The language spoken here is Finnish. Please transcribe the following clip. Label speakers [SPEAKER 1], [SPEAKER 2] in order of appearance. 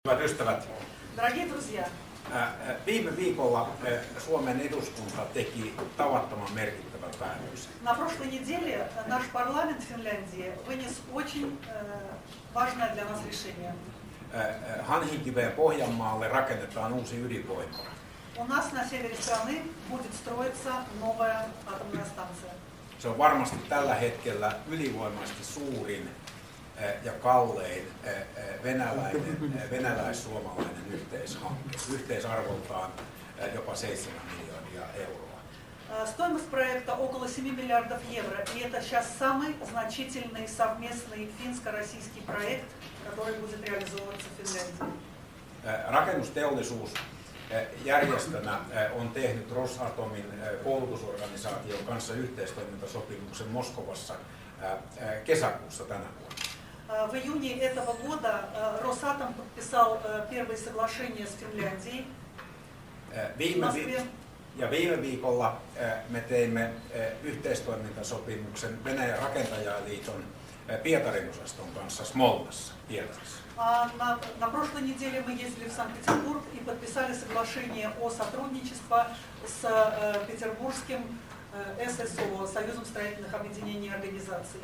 [SPEAKER 1] Hyvät ystävät,
[SPEAKER 2] Дорогие друзья,
[SPEAKER 1] viime viikolla Suomen eduskunta teki tavattoman merkittävän päätöksen.
[SPEAKER 2] на прошлой неделе наш парламент Финляндии вынес очень важное для нас решение.
[SPEAKER 1] Hanhinkiveen Pohjanmaalle rakennetaan uusi ydinvoimala.
[SPEAKER 2] У нас на севере страны будет строиться новая атомная станция.
[SPEAKER 1] Se on varmasti tällä hetkellä ylivoimaisesti suurin ja kallein venäläis-suomalainen yhteishanke, yhteisarvoltaan jopa 7 miljardia euroa.
[SPEAKER 2] Стоимость проекта около 7 миллиардов евро, и это сейчас самый значительный совместный финско-российский проект, который будет реализовываться в Финляндии.
[SPEAKER 1] Rakennusteollisuus järjestönä on tehnyt Rosatomin koulutusorganisaation kanssa yhteistoimintasopimuksen Moskovassa kesäkuussa tänä vuonna.
[SPEAKER 2] В июне этого года Росатом подписал первые соглашения с Финляндией.
[SPEAKER 1] Viime viikolla me teimme yhteistoimintasopimuksen Venäjän rakentajaliiton Pietarin osaston kanssa Smolnassa, Pietarissa.
[SPEAKER 2] На прошлой неделе мы ездили в Санкт-Петербург и подписали соглашение о сотрудничестве с петербургским ССО, Союзом строительных объединений и организаций.